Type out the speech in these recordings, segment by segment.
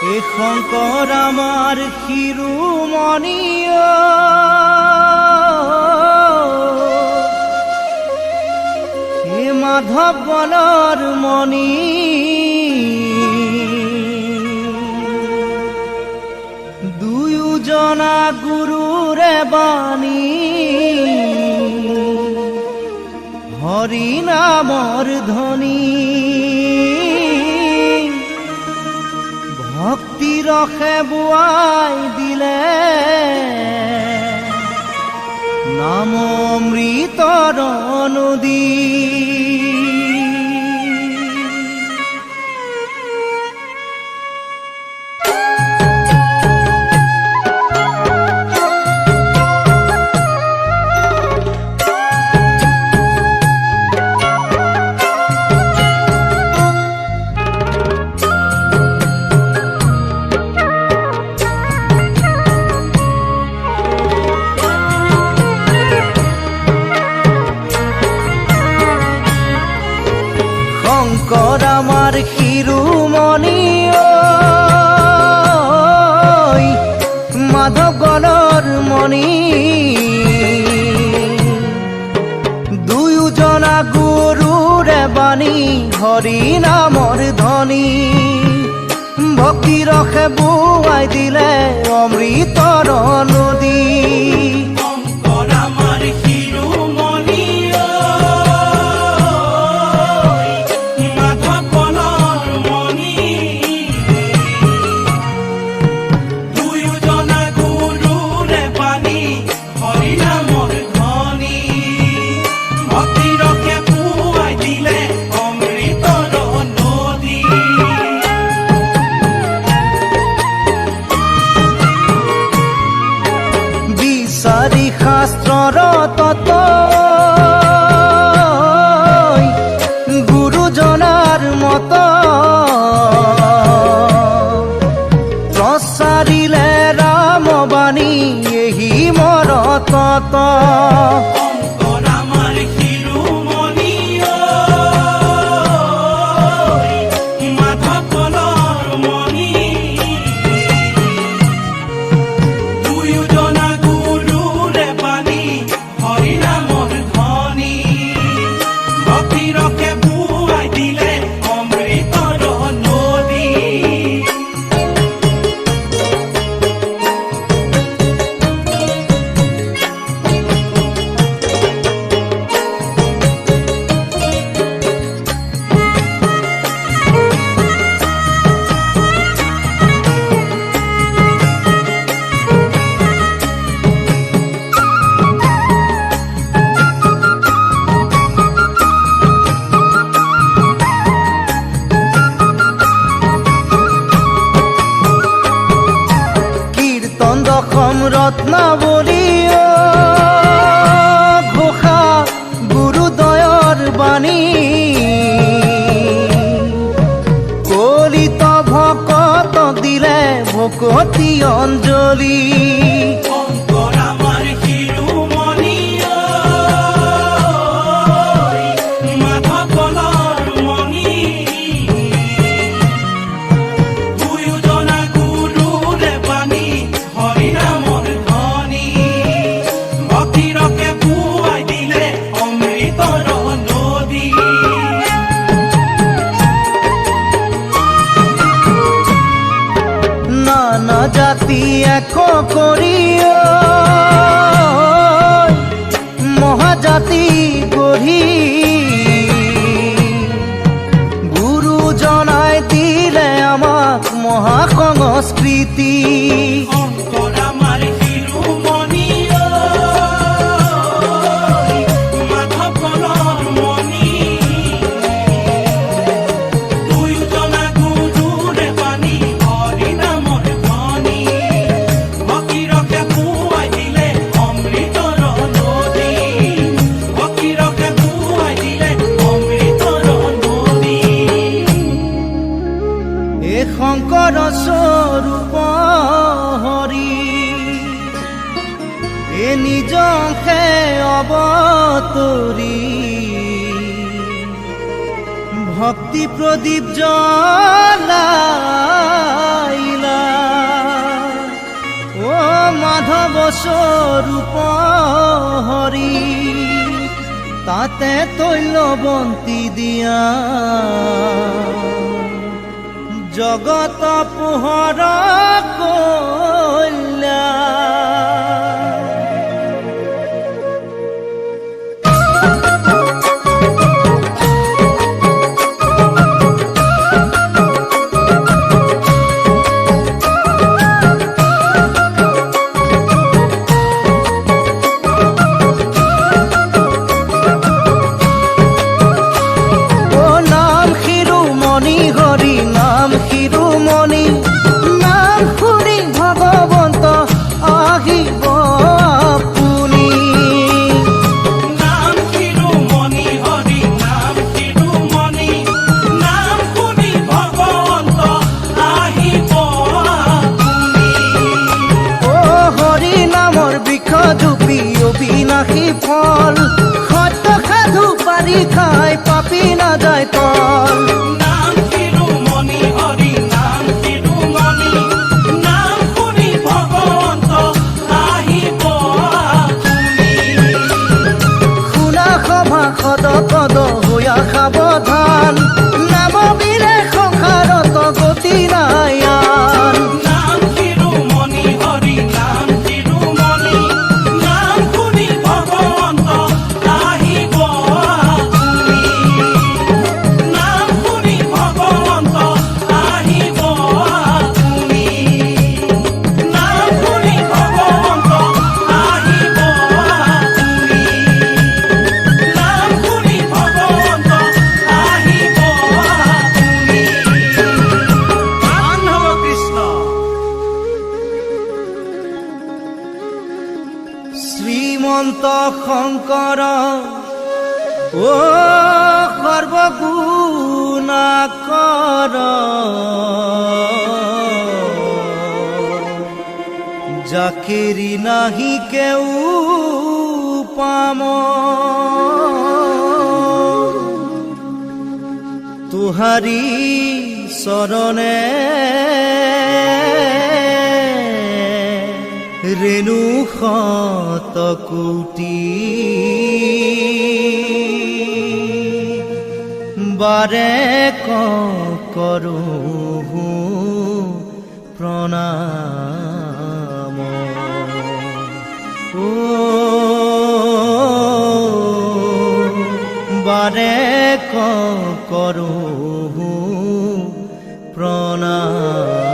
এ শংকৰ আমাৰ শিৰোমণি হে মাধৱ বলৰ মণি দুয়োজনা গুৰুৰে বাণী হৰি নামৰ ধ্বনি ভক্তি ৰসে বুৱাই দিলে নাম অমৃতৰ নদী শংকৰ আমাৰ শিৰোমণি মাধৱ গলৰ মণি দুয়োজনা গুৰুৰে বাণী হৰি নামৰ ধ্বনি ভক্তি ৰসে বুৱাই দিলে অমৃতৰ নদী বিচাৰি শাস্ত্ৰৰ তত্ত্ব গুৰুজনাৰ মত প্ৰচাৰিলে ৰামবাণী এহি মৰ তত দশম ৰত্নাৱলী ঘোষা গুৰুদয়ৰ বাণী কলিত ভকত দিলে ভকতি অঞ্জলি নানা জাতি এক কৰি মহাজাতি গঢ়ি গুৰুজনাই দিলে আমাক মহাসংস্কৃতি Rock ভক্তি প্ৰদীপ জ্বলাইলা ও মাধব স্বৰূপ হৰি তাতে তৈলবন্তী দিয়া জগত পোহৰ কল্যা অবিনাশী ফল সত্য সাধু পাৰি খাই পাপি নাযায় তল নাম শিৰোমণি হৰি নাম শিৰোমণি নাম শুনি ভগৱন্ত আহিব শুনা সভা সদ পদ হৈয়া সাৱধান নামবিৰে সংসাৰত গতি নাই আন নাম শিৰোমণি হৰি নাম শিৰোমণি নাম শুনি ভগৱন্ত আহিব নাম শুনি ভগৱন্ত আহিব নাম শুনি ভগৱন্ত আহিব নাম শুনি ভগৱন্ত আহিব মাধৱ কৃষ্ণ শ্ৰীমন্ত শংকৰ ও সৰ্বগুণাকৰ যাকেৰি নাহি কেউ পাম তুহাৰি চৰণে ৰেণু শত কোটি বাৰে কৰো প্ৰণাম ও বাৰে কৰো প্ৰণাম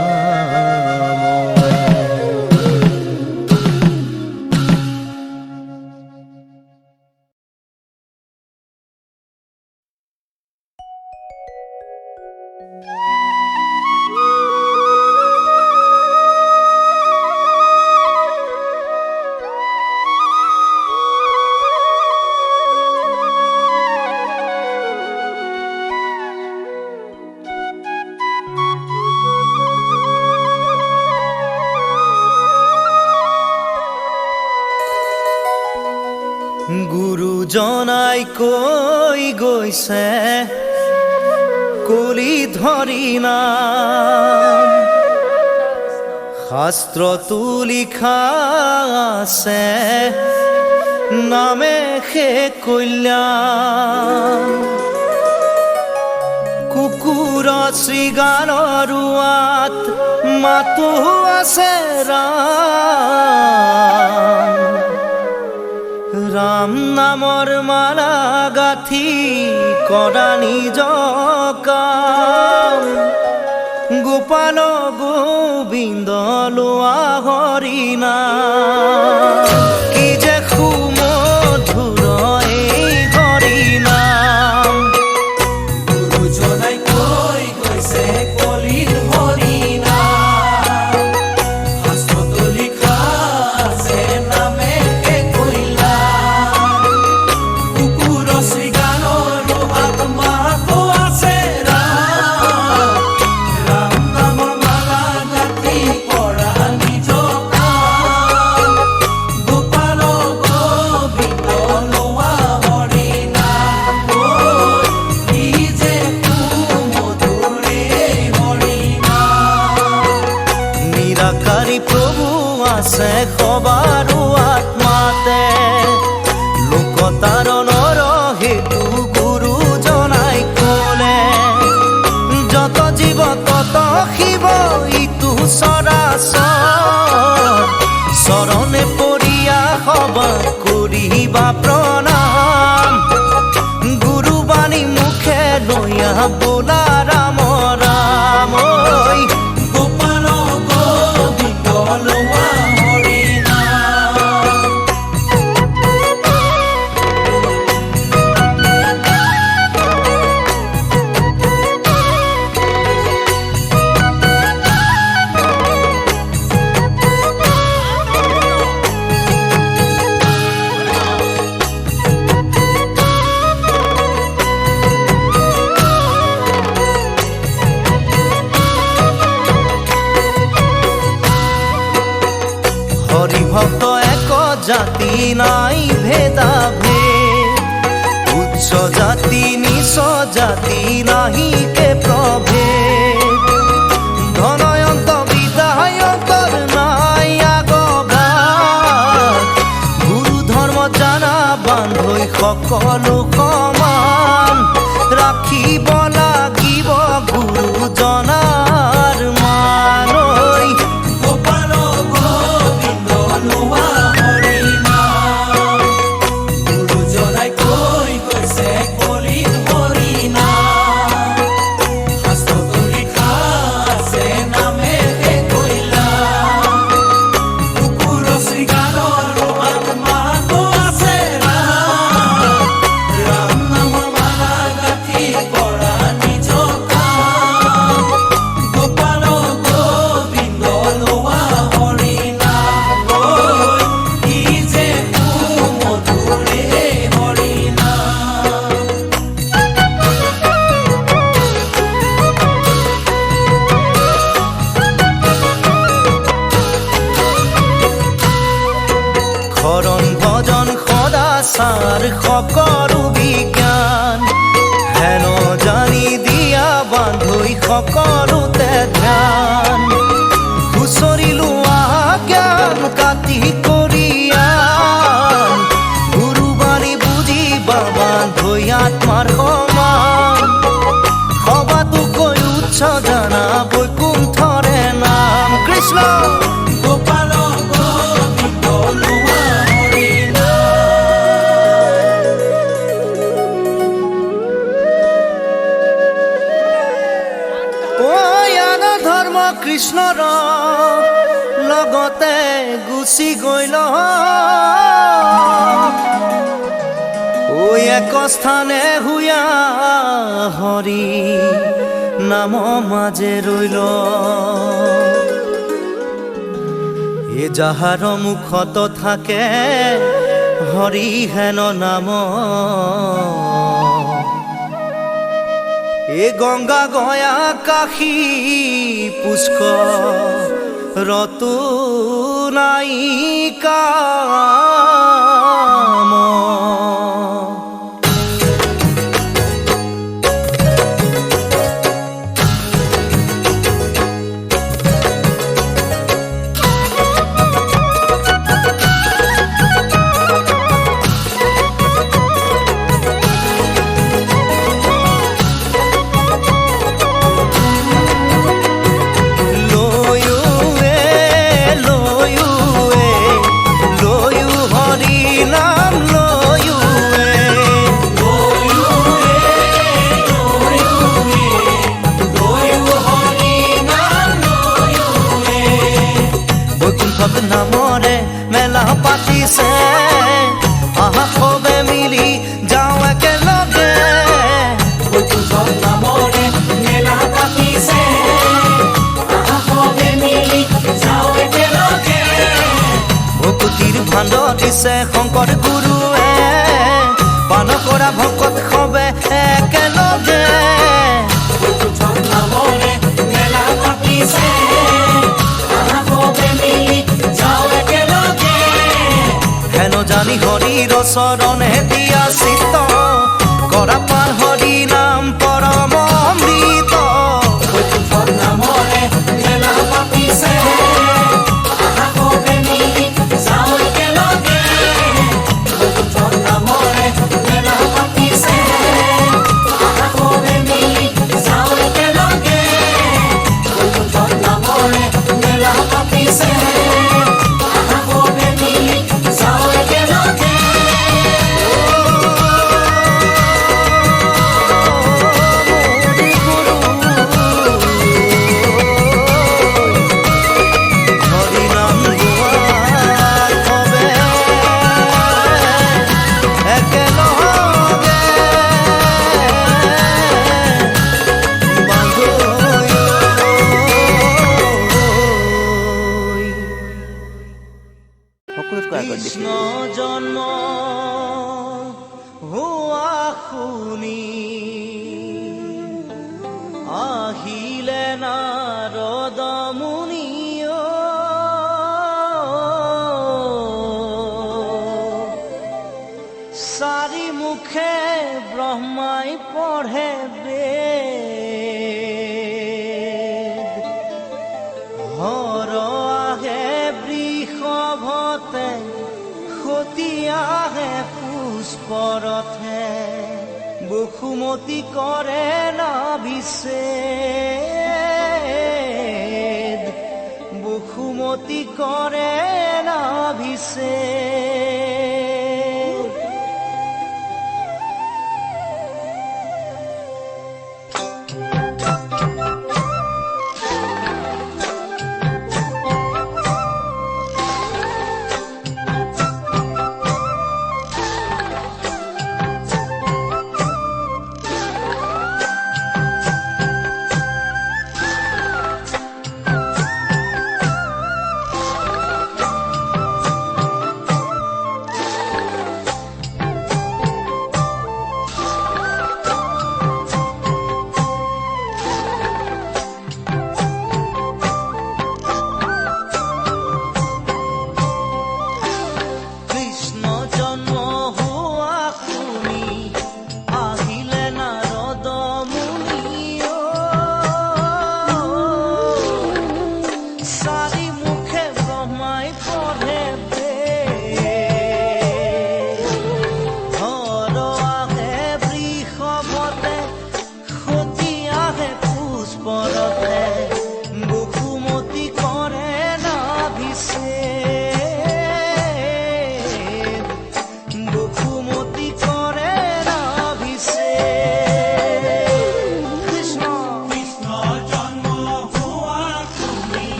গুৰুজনাই কৈ গৈছে কলি ধৰি নাম শাস্ত্ৰতো লিখা আছে নামে সে কল্যাণ কুকুৰ শৃগালৰ ৰোৱাত মাতো আছে ৰাম ৰাম নামৰ মালা গাঁঠি কৰা নিজ কাম গোপাল গোবিন্দ লোৱা হৰি নাম কি যে সুমধুৰ এই হৰি নাম গুৰুজনাই কৈ গৈছে কলিত হৰি নাম শাস্ত্ৰতো লিখা আছে নামে কে কল্যাণ কুকুৰ শৃগালৰ আত্মাতো আছে ৰাম ৰাম নামৰ মালা গাঁঠি কৰা নিজ কাম গোপাল অৱতাৰণৰ হেতু গুৰুজনাই ক'লে। যত জীৱ তত শিৱ ইটো চৰাচৰ, চৰণে পৰিয়া সবা কৰিবা প্ৰণাম। গুৰুবাণী মুখে লৈয়া বোলা ৰাম ৰাম। গোপাল গোবিন্দ লোৱা হৰি নাম। হৰি ভক্ত এক জাতি নাই ভেদা ভেদ, উচ্চ জাতি নিচ জাতি নাহি কে প্ৰভেদ। ধনয়ন্ত বিদায়কৰ নাই আগবাদ, গুৰু ধৰ্ম জানা বান্ধৈ সকলো সমান। ৰাখিব লাগিব গুৰুজনাৰ মান। গোপাল গোবিন্দ লোৱা হৰি নাম। গুৰুজনাই কৈ গৈছে কলিত হৰি নাম। শাস্ত্ৰতো লিখা আছে নামেৰে কৈলা। কুকুৰ শৃগালৰ আত্মাটো আছে ৰাম। ৰাম নামৰ মালা গাঁঠি কৰা নিজ কাম। গোপাল গোবিন্দ লোৱা হৰি নাম। কি যে সুমধুৰে হৰি নাম। শৰণ ভজন সদাচাৰ সকলো বিজ্ঞান, হেন জানি দিয়া বান্ধৈ সকলোতে ধ্যান। খুচৰি লোৱা জ্ঞান কাটি কৰিয়ান, গুৰুবাণী বুজিবা বান্ধৈ আত্মাৰ সমান। সবাতোকৈ উচ্চ জানা বৈকুণ্ঠৰে নাম কৃষ্ণ। গোপাল গোবিন্দ লোৱা হৰি আন ধৰ্ম কৃষ্ণৰ লগতে গুচি গৈ এক স্থানে হুয়া হৰি নাম মাজে ৰৈল। এ যাহাৰ মুখত থাকে হৰি হেন নাম, এ গংগা গয়া কাশী পুষ্কৰ ৰতো নাই কাম। নামৰে মেলা পাতিছে, আহা সবে মিলি যাওঁ একেলগে। বৈকুণ্ঠৰ নামৰে মেলা পাতিছে, আহা সবে মিলি যাওঁ একেলগে। ভকতিৰ ভাণ্ড দিছে শংকৰ গুৰুৱে, পান কৰা ভকত সবে একেলগে। বৈকুণ্ঠৰ নামৰে মেলা পাতিছে, আহা সবে মিলি যাওঁ একেলগে। হেন জানি হৰিৰ চৰণে দিয়া চিত্ত, কৰা পাৰ হৰি নাম পৰম অমৃত। বৈকুণ্ঠৰ নামৰে মেলা পাতিছে, আহা সবে মিলি যাওঁ একেলগে। বৈকুণ্ঠৰ নামৰে কৃষ্ণ জন্ম হোৱা শুনি আহিলে নাৰদ মুনি চাৰি মুখে ব্ৰহ্মাই পঢ়ে বেদ হৰ আহে বৃষভতে সতী আহে পুষ্পৰথে বসুমতী কৰে নাভিষেদ বসুমতী কৰে নাভিষেদ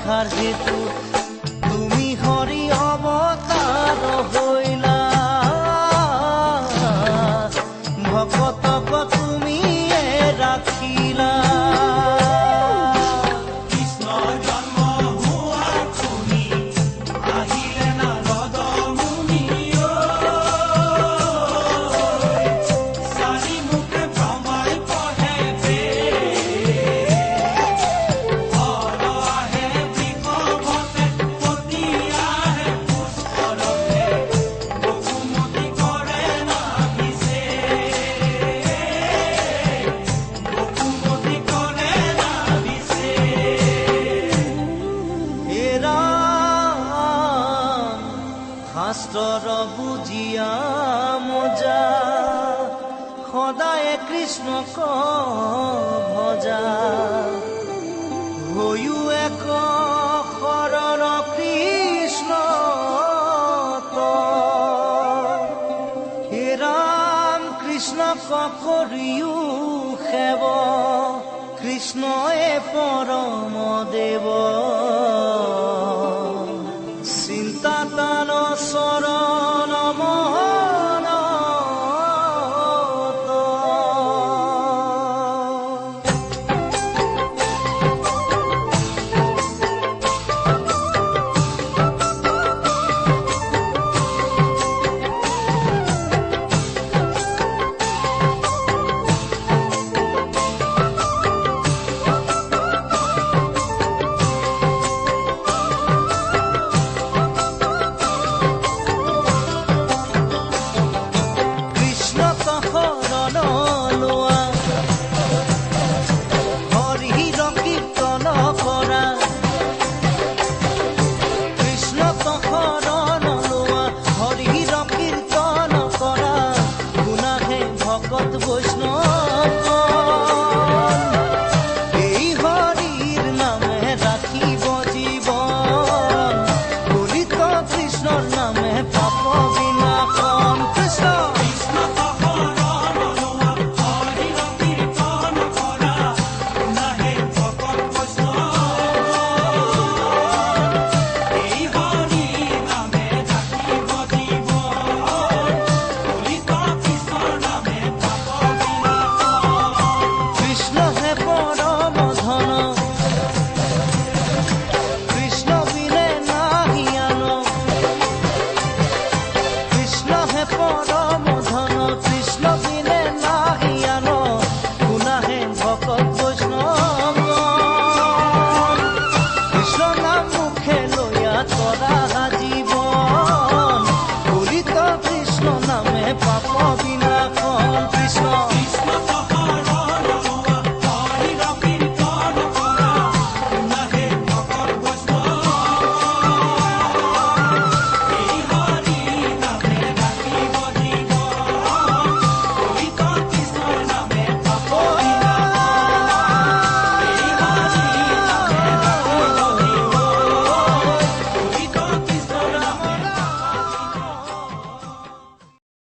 ৰক্ষাৰ হেতু তুমি হৰি অৱতাৰ হৈলা ভকতক তুমিয়ে ৰাখিলা শাস্ত্ৰৰ বুজিয়া মজা সদায় কৃষ্ণক ভজা হৈও এক শৰণ কৃষ্ণ হে ৰাম কৃষ্ণক কৰিও সেৱ কৃষ্ণয়ে পৰম দেৱ